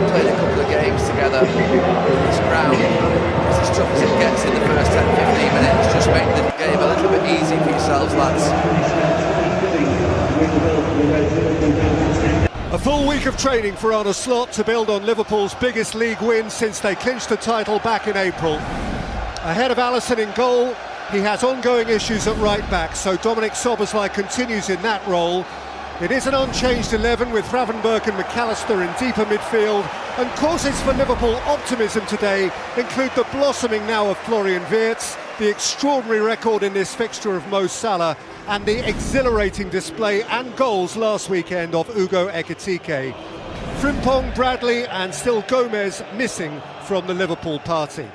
played a couple of games together on this ground. It's as tough as it gets in the first 10-15 minutes. Just make the game a little bit easy for yourselves, lads. A full week of training for Arne Slot to build on Liverpool's biggest league win since they clinched the title back in April. Ahead of Alisson in goal, he has ongoing issues at right back, so Szoboszlai continues in that role. It is an unchanged 11 with Gravenberch and McAllister in deeper midfield, and causes for Liverpool optimism today include the blossoming now of Florian Wirtz, the extraordinary record in this fixture of Mo Salah, and the exhilarating display and goals last weekend of Ugo Ekitike. Frimpong, Bradley and still Gomez missing from the Liverpool party.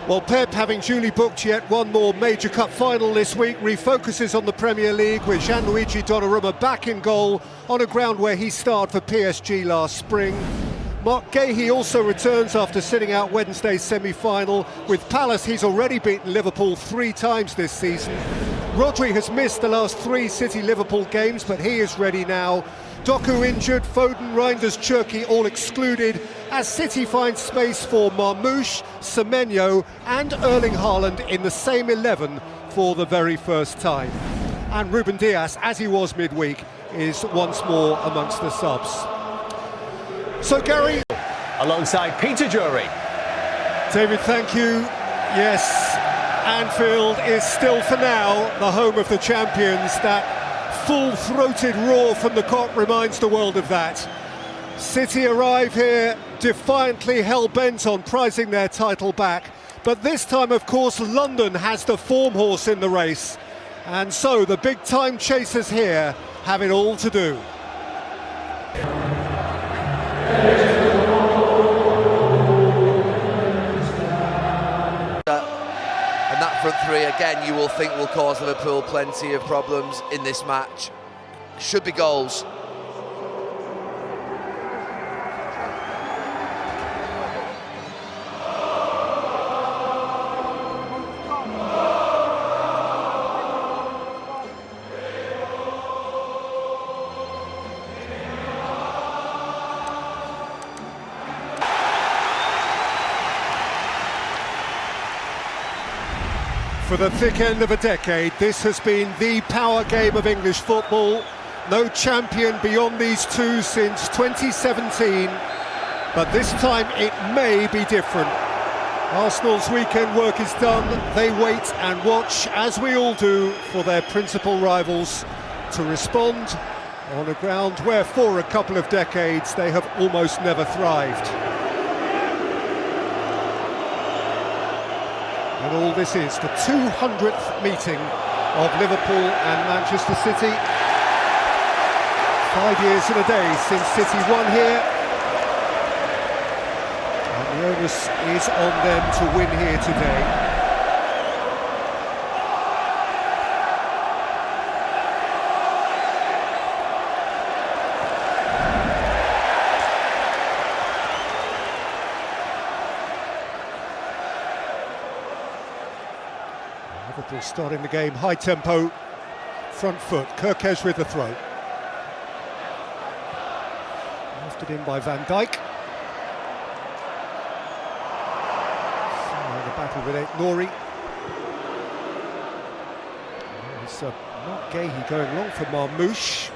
Well, Pep, having duly booked yet one more major cup final this week, refocuses on the Premier League with Gianluigi Donnarumma back in goal on a ground where he starred for PSG last spring. Marc Guéhi also returns after sitting out Wednesday's semi-final. With Palace, he's already beaten Liverpool 3 times this season. Rodri has missed the last 3 City-Liverpool games, but he is ready now. Doku injured, Foden, Reinders, Cherki all excluded, as City finds space for Marmoush, Semenyo and Erling Haaland in the same 11 for the very first time. And Ruben Dias, as he was midweek, is once more amongst the subs. So Gary, alongside Peter Drury. David, thank you. Yes, Anfield is still for now the home of the champions. That full-throated roar from the Kop reminds the world of that. City arrive here defiantly hell-bent on prizing their title back, but this time, of course, London has the form horse in the race, and so the big-time chasers here have it all to do. And that front three, again, you will think will cause Liverpool plenty of problems in this match. Should be goals. For the thick end of a decade, this has been the power game of English football. No champion beyond these two since 2017, but this time it may be different. Arsenal's weekend work is done. They wait and watch, as we all do, for their principal rivals to respond on a ground where for a couple of decades they have almost never thrived. And all this is the 200th meeting of Liverpool and Manchester City. 5 years and a day since City won here. And the onus is on them to win here today. Liverpool starting the game high tempo, front foot. Kerkez with the throw. Lifted in by Van Dijk. The battle with Ait-Nouri. It's Marc Guéhi going long for Marmoush.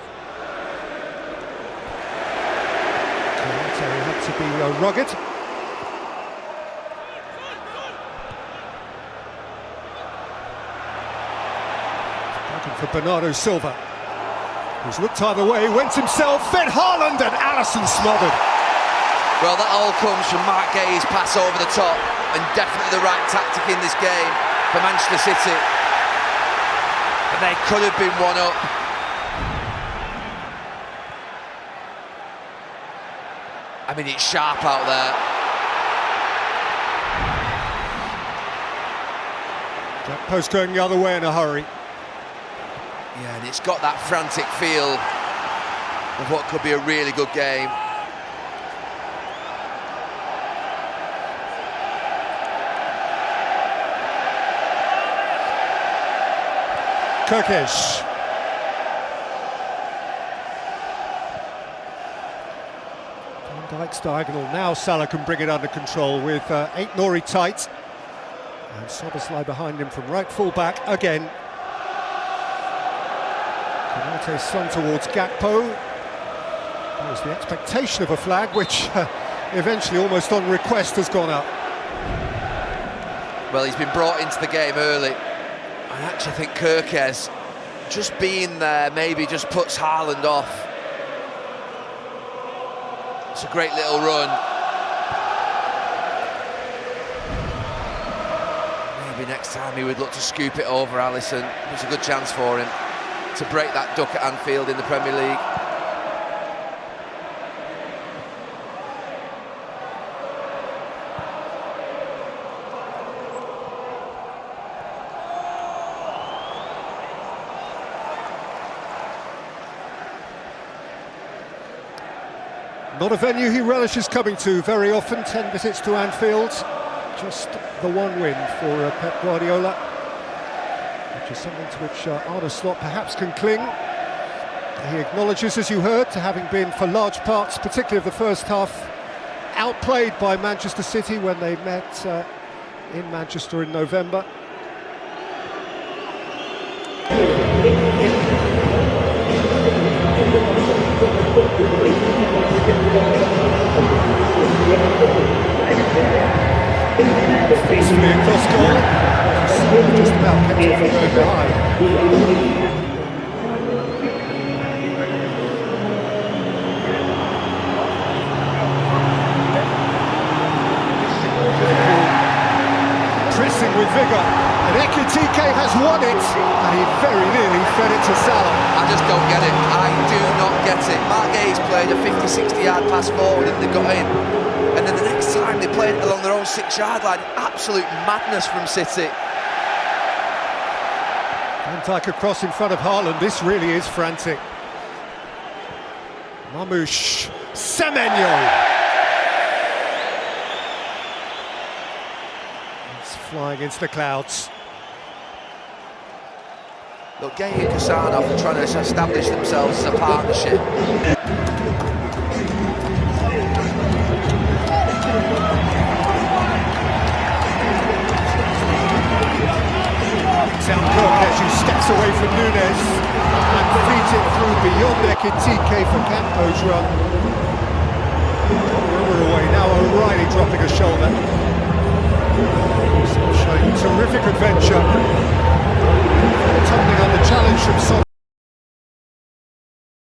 Konaté had to be rugged. For Bernardo Silva, who's looked either way, went himself, fed Haaland, and Alisson smothered. Well, that all comes from Marc Guéhi's pass over the top, and definitely the right tactic in this game for Manchester City. But they could have been one up. I mean, it's sharp out there. Gakpo's going the other way in a hurry. Yeah, and it's got that frantic feel of what could be a really good game. Kerkez. Dijk's diagonal, now Salah can bring it under control with Ait-Nouri tight. And Szoboszlai behind him from right full-back again. Konaté slung towards Gakpo. There was the expectation of a flag, which eventually, almost on request, has gone up. Well, he's been brought into the game early. I actually think Kerkez, just being there, maybe just puts Haaland off. It's a great little run. Maybe next time he would look to scoop it over Alisson. It's a good chance for him to break that duck at Anfield in the Premier League. Not a venue he relishes coming to very often. 10 visits to Anfield, just the one win for Pep Guardiola, which is something to which Arne Slot perhaps can cling. He acknowledges, as you heard, to having been for large parts, particularly of the first half, outplayed by Manchester City when they met in Manchester in November. Forcefully across goal, just about kept it from going behind. Pressing with vigour, and Ekitike has won it, and he very nearly fed it to Salah. I just don't get it. I do not get it. Marc Guéhi's played a 50-60 yard pass forward and they got in. And then the next time they played it along their own 6-yard line. Absolute madness from City. Van Dijk across in front of Haaland. This really is frantic. Marmoush, Semenyo. It's flying into the clouds. Look, Guéhi and Khusanov are trying to establish themselves as a partnership. Kerkez, who steps away from Nunes and feeds it through beyond Ekitike for Gakpo's run. Over away, now O'Reilly dropping a shoulder. Showing terrific adventure. Tumbling under challenge from